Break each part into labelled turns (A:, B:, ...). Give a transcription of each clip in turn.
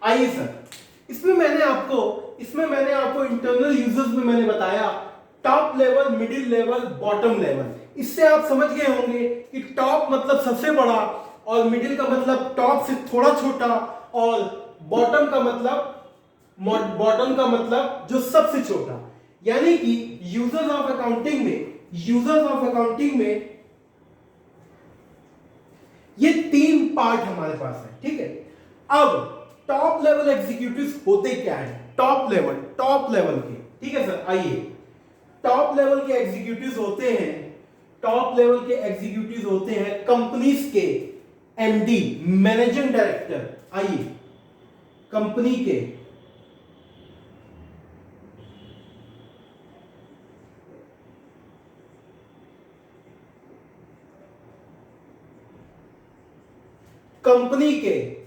A: आइए सर, इसमें मैंने आपको इंटरनल यूजर्स में मैंने बताया top level, middle level, bottom level. इससे आप समझ गए होंगे कि टॉप मतलब सबसे बड़ा, और मिडिल का मतलब टॉप से थोड़ा छोटा, और बॉटम का मतलब जो सबसे छोटा। यानी कि यूजर्स ऑफ अकाउंटिंग में ये 3 पार्ट हमारे पास है, ठीक है। अब टॉप लेवल एग्जीक्यूटिव्स होते क्या है, टॉप लेवल के, ठीक है सर। आइए, टॉप लेवल के एग्जीक्यूटिव्स होते हैं कंपनीज के एमडी, मैनेजिंग डायरेक्टर। आइए, कंपनी के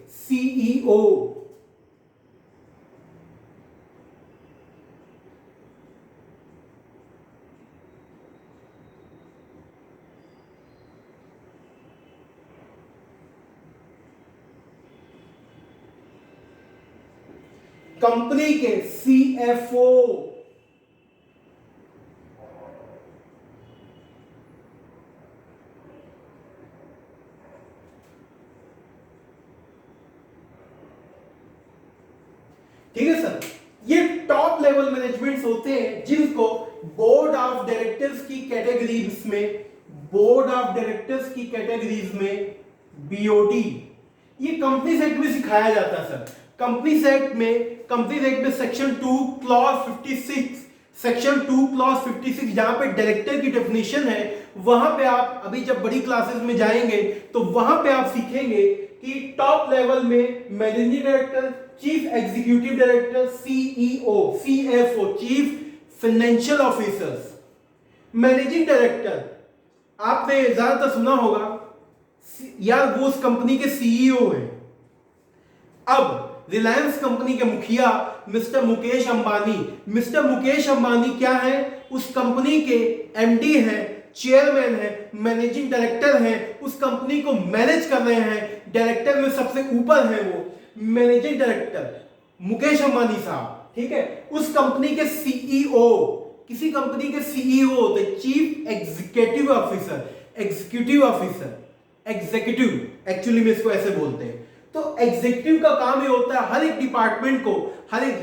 A: सीईओ, कंपनी के सीएफओ, ठीक है सर। ये टॉप लेवल मैनेजमेंट्स होते हैं जिनको बोर्ड ऑफ डायरेक्टर्स की कैटेगरीज में बीओडी, ये कंपनीज एक्ट में सिखाया जाता है सर। कंपनीज एक्ट में सेक्शन 2 क्लॉज 56 जहां पे डायरेक्टर की डेफिनेशन है, वहां पे आप अभी जब बड़ी क्लासेस में जाएंगे तो वहां पे आप सीखेंगे कि टॉप लेवल में managing director, chief executive director, CEO, CFO, chief financial officers, managing director आपने ज्यादातर सुना होगा यार, वो उस कंपनी के सीईओ है। अब रिलायंस कंपनी के मुखिया मिस्टर मुकेश अंबानी क्या है, उस कंपनी के एमडी हैं, चेयरमैन है, मैनेजिंग डायरेक्टर हैं, उस कंपनी को मैनेज कर रहे हैं। डायरेक्टर में सबसे ऊपर है वो मैनेजिंग डायरेक्टर मुकेश अंबानी साहब, ठीक है। उस कंपनी के सीईओ, किसी कंपनी के सीईओ होते चीफ एग्जीक्यूटिव एक्चुअली में इसको ऐसे बोलते हैं। तो एग्जीक्यूटिव का काम ये होता है हर एक डिपार्टमेंट को,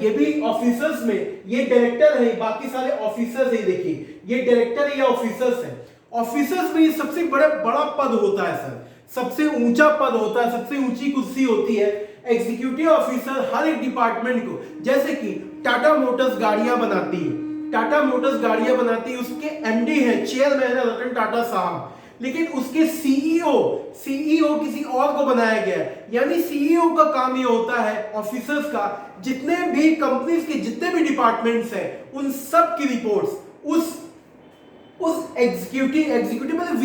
A: ये भी ऑफिसर्स में, ये डायरेक्टर है, बाकी सारे ऑफिसर्स है। देखिए ये डायरेक्टर है या ऑफिसर्स है। ऑफिसर्स में ये सबसे बड़ा पद होता है सर, सबसे ऊंचा पद होता है, सबसे ऊंची कुर्सी होती है। एग्जीक्यूटिव ऑफिसर हर एक डिपार्टमेंट को, जैसे कि टाटा मोटर्स गाड़ियां बनाती है, उसके एमडी है, चेयरमैन है रतन टाटा साहब, लेकिन उसके सीईओ किसी और को बनाया गया है। यानी सीईओ का काम ये होता है ऑफिसर्स का, जितने भी कंपनीज के जितने भी डिपार्टमेंट्स हैं उन सब की रिपोर्ट्स उस एग्जीक्यूटिव मतलब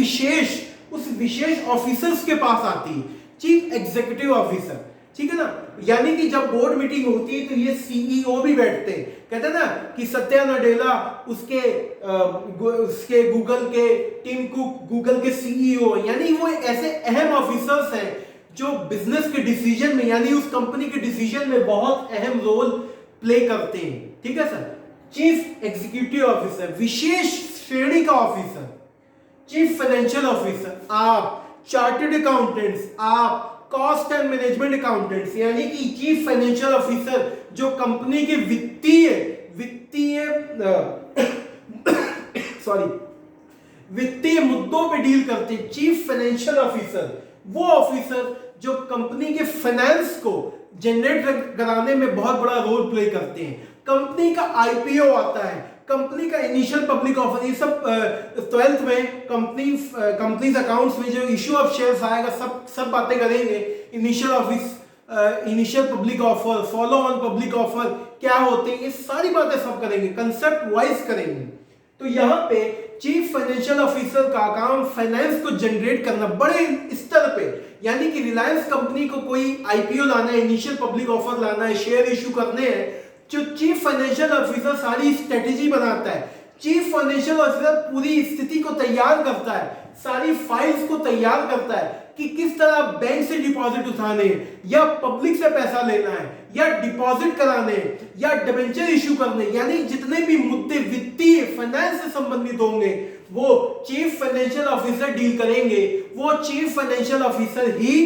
A: विशेष ऑफिसर्स के पास आती है, चीफ एग्जीक्यूटिव ऑफिसर, ठीक है ना। यानी कि जब बोर्ड मीटिंग होती है तो ये सीईओ भी बैठते हैं। कहते हैं ना कि सत्या नडेला उसके गूगल के, टिम कुक गूगल के सीईओ, यानी वो ऐसे अहम ऑफिसर्स हैं जो बिजनेस के डिसीजन में, यानी उस कंपनी के डिसीजन में बहुत अहम रोल प्ले करते हैं, ठीक है सर। चीफ एग्जीक्यूटिव ऑफिसर, विशेष श्रेणी का ऑफिसर। चीफ फाइनेंशियल ऑफिसर आप, चार्टर्ड अकाउंटेंट्स आप, कॉस्ट एंड मैनेजमेंट अकाउंटेंट्स, यानी कि चीफ फाइनेंशियल ऑफिसर जो कंपनी के वित्तीय मुद्दों पे डील करते हैं। चीफ फाइनेंशियल ऑफिसर वो ऑफिसर जो कंपनी के फाइनेंस को जनरेट कराने में बहुत बड़ा रोल प्ले करते हैं। कंपनी का आईपीओ आता है, कंपनी का इनिशियल पब्लिक ऑफर, ये सब 12th में कंपनीज अकाउंट्स में जो इश्यू ऑफ शेयर्स आएगा, सब बातें करेंगे। Initial public offer, follow on public offer क्या होते हैं, ये सारी बातें सब करेंगे, कंसेप्ट वाइज करेंगे। तो यहाँ पे चीफ फाइनेंशियल ऑफिसर का काम फाइनेंस को जनरेट करना बड़े स्तर पे, यानी कि रिलायंस कंपनी को कोई आईपीओ लाना है, इनिशियल पब्लिक ऑफर लाना है, शेयर इशू करने हैं, जो चीफ फाइनेंशियल ऑफिसर सारी स्ट्रेटेजी बनाता है। चीफ फाइनेंशियल ऑफिसर पूरी स्थिति को तैयार करता है, सारी फाइल्स को तैयार करता है कि किस तरह बैंक से डिपॉजिट उठाने हैं या पब्लिक से पैसा लेना है या डिपॉजिट कराने हैं या डिबेंचर इशू करने, यानी जितने भी मुद्दे वित्तीय फाइनेंस से संबंधित होंगे वो चीफ फाइनेंशियल ऑफिसर डील करेंगे, वो चीफ फाइनेंशियल ऑफिसर ही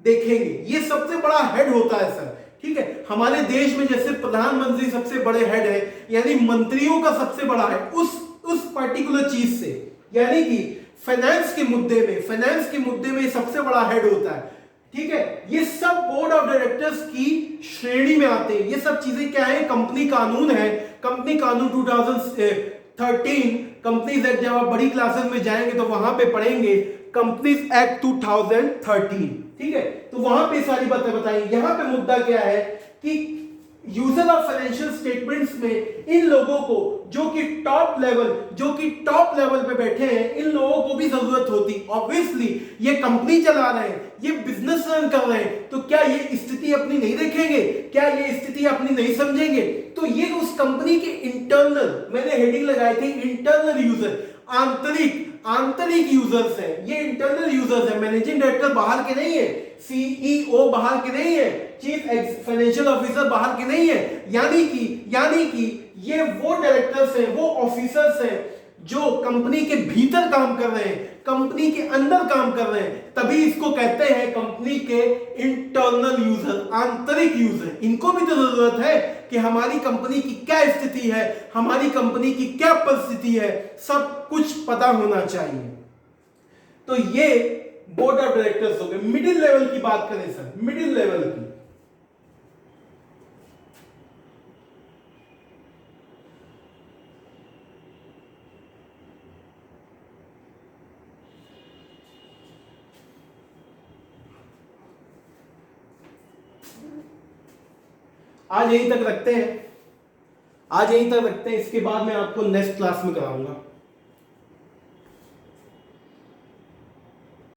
A: देखेंगे। ये सबसे बड़ा हेड होता है सर, ठीक है। हमारे देश में जैसे प्रधानमंत्री सबसे बड़े हेड है, यानी मंत्रियों का सबसे बड़ा हेड उस पर्टिकुलर चीज से, यानी कि फाइनेंस के मुद्दे में सबसे बड़ा हेड होता है, ठीक है। ये सब बोर्ड ऑफ डायरेक्टर्स की श्रेणी में आते हैं। ये सब चीजें क्या है, कंपनी कानून है, कंपनी कानून 2013, कंपनीज एक्ट, जब आप बड़ी क्लासेस में जाएंगे तो वहां पे पढ़ेंगे कंपनीज एक्ट 2013, ठीक है। तो वहां पे सारी बातें बताई। यहां पे मुद्दा क्या है कि यूजर ऑफ फाइनेंशियल स्टेटमेंट्स में इन लोगों को जो कि टॉप लेवल पे बैठे हैं, इन लोगों को भी जरूरत होती। ऑब्वियसली ये कंपनी चला रहे हैं, ये बिजनेस रन कर रहे हैं, तो क्या ये स्थिति अपनी नहीं देखेंगे, क्या ये स्थिति अपनी नहीं समझेंगे? तो ये उस कंपनी के इंटरनल, मैंने हेडिंग लगाई थी इंटरनल यूजर, आंतरिक यूजर्स हैं। ये इंटरनल यूजर्स हैं, मैनेजिंग डायरेक्टर बाहर के नहीं है, सीईओ बाहर के नहीं है, चीफ फाइनेंशियल ऑफिसर बाहर के नहीं है, यानी कि ये वो डायरेक्टर्स हैं, वो ऑफिसर्स हैं जो कंपनी के भीतर काम कर रहे हैं, कंपनी के अंदर काम कर रहे हैं, तभी इसको कहते हैं कंपनी के इंटरनल यूजर, आंतरिक यूजर। इनको भी तो जरूरत है कि हमारी कंपनी की क्या स्थिति है, हमारी कंपनी की क्या परिस्थिति है, सब कुछ पता होना चाहिए। तो ये बोर्ड ऑफ डायरेक्टर्स हो गए। मिडिल लेवल की बात करें सर, मिडिल लेवल की, आज यहीं तक रखते हैं, इसके बाद मैं आपको नेक्स्ट क्लास में कराऊंगा।